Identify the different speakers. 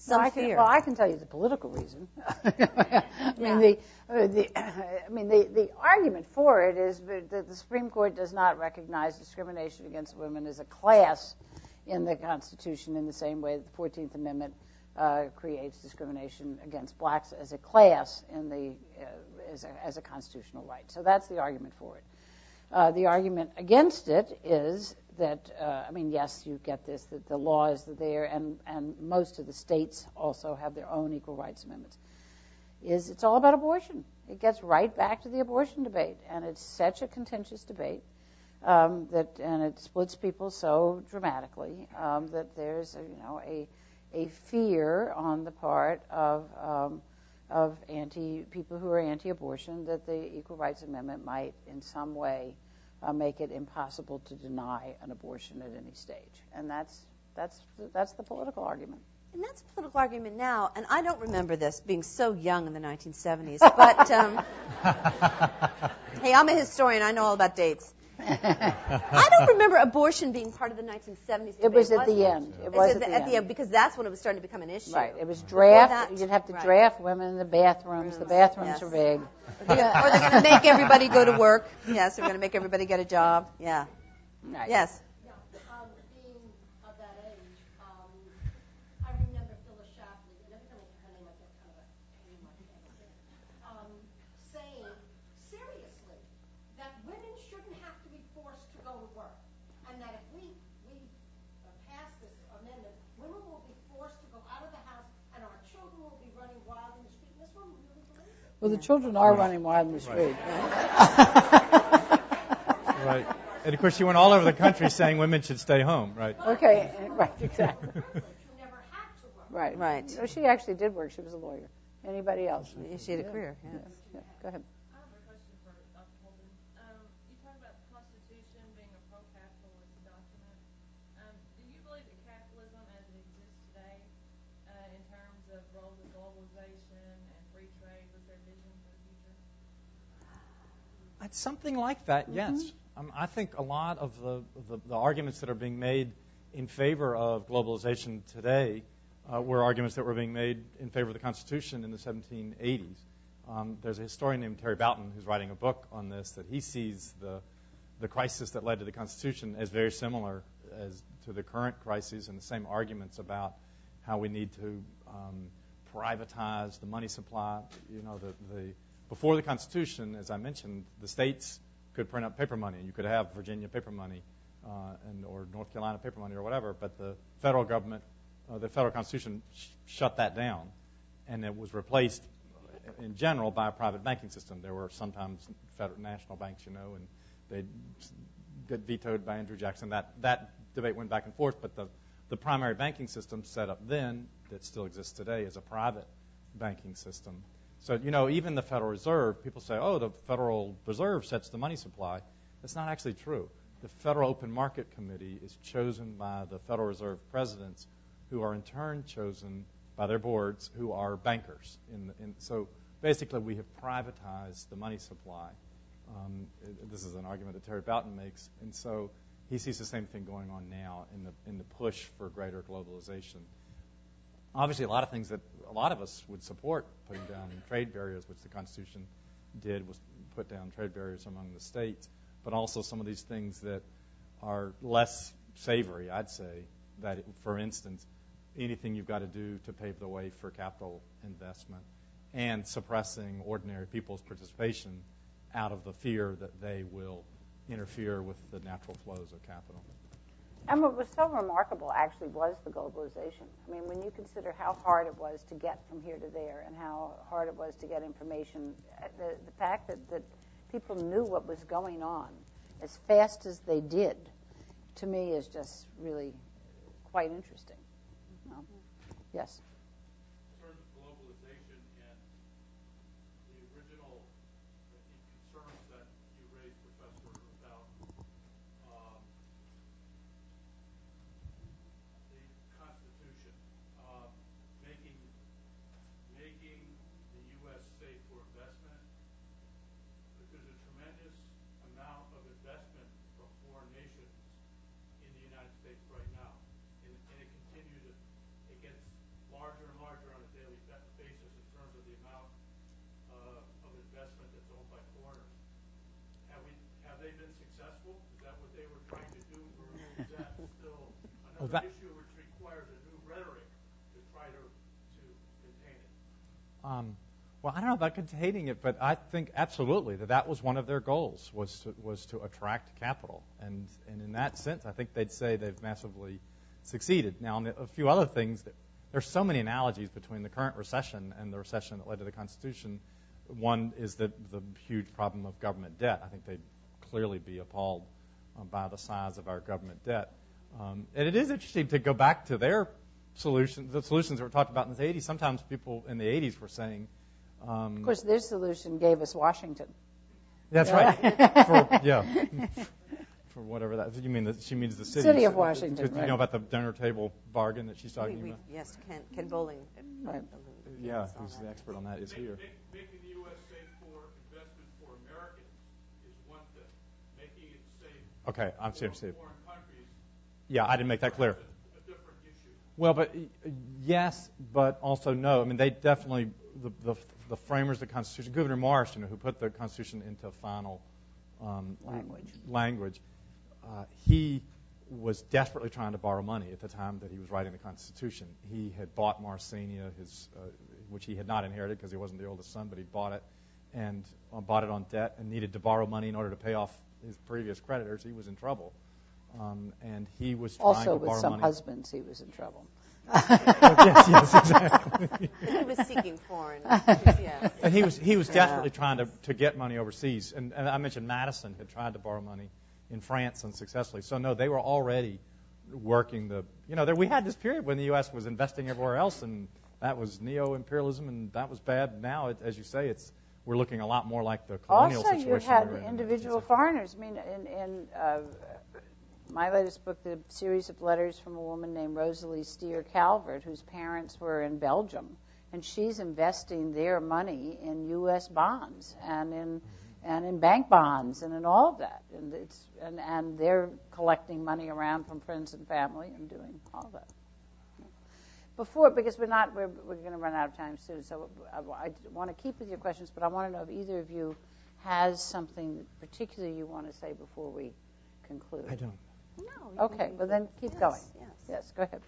Speaker 1: some
Speaker 2: fear.
Speaker 1: I can tell you the political reason. The argument for it is that the Supreme Court does not recognize discrimination against women as a class in the Constitution in the same way that the 14th Amendment creates discrimination against blacks as a class in the as a constitutional right. So that's the argument for it. The argument against it is that, yes, you get this, that the law is there, and most of the states also have their own equal rights amendments, it's all about abortion. It gets right back to the abortion debate, and it's such a contentious debate and it splits people so dramatically that there's a fear on the part of people who are anti-abortion that the Equal Rights Amendment might in some way make it impossible to deny an abortion at any stage. And that's the political argument.
Speaker 2: And that's a political argument now, and I don't remember this being so young in the 1970s, but hey, I'm a historian, I know all about dates. I don't remember abortion being part of the 1970s debate.
Speaker 1: It was at the end. It was at the end,
Speaker 2: because that's when it was starting to become an issue.
Speaker 1: Right. It was draft. You'd have to draft women in the bathrooms. The bathrooms are big.
Speaker 2: Or they're going to make everybody go to work. Yes, they're going to make everybody get a job. Yeah.
Speaker 1: Right.
Speaker 2: Yes.
Speaker 3: Being of that age, I remember Phyllis Shapley, and every time I hear her name, I get kind of a pain in my head, saying seriously that women shouldn't have to be forced to go to work, and that if we pass this amendment, women will be forced to go out of the house, and our children will be running wild in the street. And this one really believes it.
Speaker 1: Well, the children are running wild in the street.
Speaker 4: Right. And, of course, she went all over the country saying women should stay home, right?
Speaker 1: Okay, right, exactly.
Speaker 3: You never had to work.
Speaker 1: Right.
Speaker 2: Right.
Speaker 1: So she actually did work. She was a lawyer. Anybody else?
Speaker 2: She had a career, yes.
Speaker 1: Yeah. Go ahead.
Speaker 5: I have a question for Dr. Holton. You talk about the Constitution being a pro-capitalist document. Do you believe that capitalism as it exists today, in terms of globalization and free trade, was their vision for the future?
Speaker 4: It's something like that, yes. I think a lot of the arguments that are being made in favor of globalization today were arguments that were being made in favor of the Constitution in the 1780s. There's a historian named Terry Boughton who's writing a book on this, that he sees the crisis that led to the Constitution as very similar as to the current crises, and the same arguments about how we need to privatize the money supply. Before the Constitution, as I mentioned, the states could print up paper money. You could have Virginia paper money or North Carolina paper money or whatever, but the federal government, the federal Constitution shut that down, and it was replaced in general by a private banking system. There were sometimes national banks, and they'd get vetoed by Andrew Jackson. That debate went back and forth, but the primary banking system set up then, that still exists today, is a private banking system. So, even the Federal Reserve, people say, oh, the Federal Reserve sets the money supply. That's not actually true. The Federal Open Market Committee is chosen by the Federal Reserve presidents, who are in turn chosen by their boards, who are bankers. So basically, we have privatized the money supply. This is an argument that Terry Boughton makes. And so he sees the same thing going on now in the push for greater globalization. Obviously, a lot of things that a lot of us would support, putting down trade barriers, which the Constitution did, was put down trade barriers among the states, but also some of these things that are less savory, I'd say, that, for instance, anything you've got to do to pave the way for capital investment and suppressing ordinary people's participation out of the fear that they will interfere with the natural flows of capital.
Speaker 1: And what was so remarkable, actually, was the globalization. I mean, when you consider how hard it was to get from here to there and how hard it was to get information, the fact that people knew what was going on as fast as they did, to me, is just really quite interesting. Yes?
Speaker 6: In terms of globalization and the original concerns that you raised, Professor, about the Constitution making the U.S. safe for investment, but there's a tremendous amount of investment from foreign nations in the United States right now, and it continues. It gets larger by foreigners. Have they been successful? Is that what they were trying to do, or is that still another issue which requires a new rhetoric to try to contain it?
Speaker 4: Well, I don't know about containing it, but I think absolutely that was one of their goals was to attract capital, and in that sense, I think they'd say they've massively succeeded. Now, on a few other things, there's so many analogies between the current recession and the recession that led to the Constitution. One is the huge problem of government debt. I think they'd clearly be appalled by the size of our government debt. And it is interesting to go back to their solutions, the solutions that were talked about in the 80s. Sometimes people in the 80s were saying,
Speaker 1: of course, their solution gave us Washington.
Speaker 4: That's right. For whatever that you mean. She means the
Speaker 1: city of Washington.
Speaker 4: You know about the dinner table bargain that she's talking about?
Speaker 2: Yes, Ken Bowling.
Speaker 1: Right.
Speaker 4: Yeah, who's the expert on that is here.
Speaker 6: Making the U.S. safe for investment for Americans is one thing. Making it safe
Speaker 4: Okay, I'm
Speaker 6: for
Speaker 4: serious.
Speaker 6: foreign countries.
Speaker 4: Yeah, I didn't make that clear.
Speaker 6: A different issue.
Speaker 4: Well, but yes, but also no. I mean, they definitely the framers of the Constitution, Gouverneur Morris, who put the Constitution into final language. He was desperately trying to borrow money at the time that he was writing the Constitution. He had bought Marcenia, which he had not inherited because he wasn't the oldest son, but he bought it and bought it on debt and needed to borrow money in order to pay off his previous creditors. He was in trouble, and he was trying
Speaker 1: Also,
Speaker 4: to
Speaker 1: with
Speaker 4: borrow
Speaker 1: some
Speaker 4: money.
Speaker 1: husbands, he was in trouble.
Speaker 4: Yes, exactly.
Speaker 2: He was seeking foreign. Yes.
Speaker 4: And he was desperately trying to get money overseas. And I mentioned Madison had tried to borrow money in France unsuccessfully. So no, they were already working we had this period when the U.S. was investing everywhere else, and that was neo-imperialism, and that was bad. Now, as you say, we're looking a lot more like the colonial
Speaker 1: Also,
Speaker 4: situation.
Speaker 1: you had
Speaker 4: we were in
Speaker 1: individual
Speaker 4: the 19th century.
Speaker 1: foreigners. I mean, in my latest book, the series of letters from a woman named Rosalie Steer Calvert, whose parents were in Belgium, and she's investing their money in U.S. bonds and in bank bonds and in all of that, and they're collecting money around from friends and family and doing all that. Because we're going to run out of time soon, so I want to keep with your questions, but I want to know if either of you has something particular you want to say before we conclude.
Speaker 4: I don't.
Speaker 2: No.
Speaker 1: Okay, well then keep going.
Speaker 2: Yes.
Speaker 1: Yes, go ahead.